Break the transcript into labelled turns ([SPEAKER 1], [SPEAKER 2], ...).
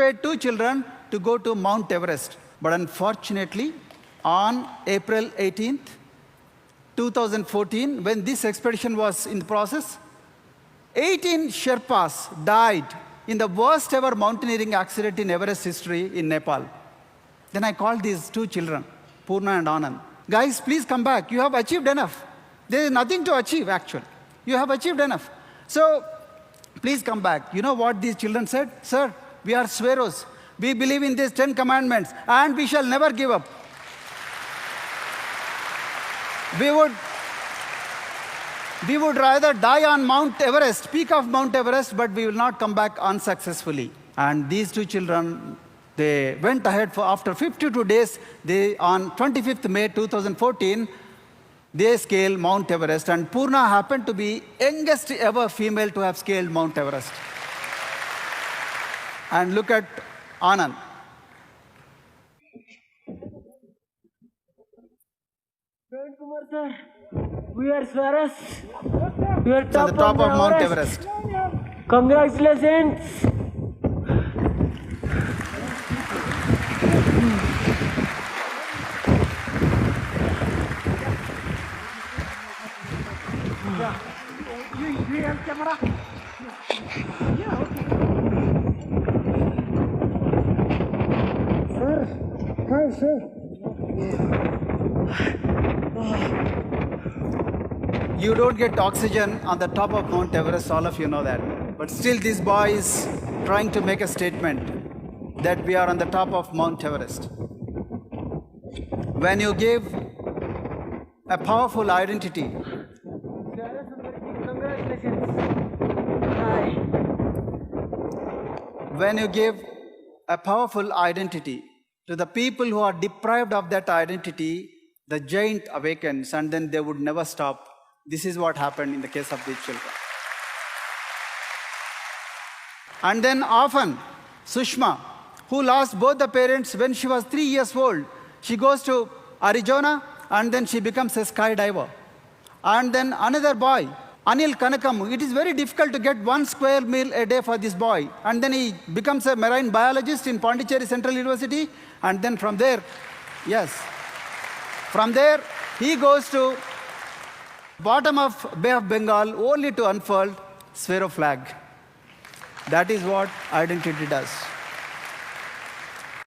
[SPEAKER 1] prepared 2 children to go to Mount Everest. But unfortunately, on April 18th, 2014, when this expedition was in the process, 18 Sherpas died in the worst ever mountaineering accident in Everest history in Nepal. Then I called these 2 children, Purna and Anand. Guys, please come back. You have achieved enough. There is nothing to achieve, actually. You have achieved enough. So, please come back. You know what these children said? Sir, we are Sweros. We believe in these 10 commandments, and we shall never give up. We would rather die on Mount Everest, peak of Mount Everest, but we will not come back unsuccessfully. And these 2 children, they went ahead for after 52 days. On 25th May 2014, they scaled Mount Everest. And Purna happened to be youngest ever female to have scaled Mount Everest. And look at Anand.
[SPEAKER 2] Kumar sir, we are Sweros. We are
[SPEAKER 1] At the top of Mount Everest.
[SPEAKER 2] Congratulations. You have camera? Yeah, okay. Sir, hi sir.
[SPEAKER 1] You don't get oxygen on the top of Mount Everest, all of you know that. But still this boy is trying to make a statement that we are on the top of Mount Everest. When you give a powerful identity, when you give a powerful identity to the people who are deprived of that identity, the giant awakens and then they would never stop. This is what happened in the case of these children. And then often, Sushma, who lost both the parents when she was 3 years old, she goes to Arizona and then she becomes a skydiver. And then another boy, Anil Kanakam, it is very difficult to get 1 square meal a day for this boy. And then he becomes a marine biologist in Pondicherry Central University. And then from there, yes, from there, he goes to bottom of Bay of Bengal only to unfurl Swero flag. That is what identity does.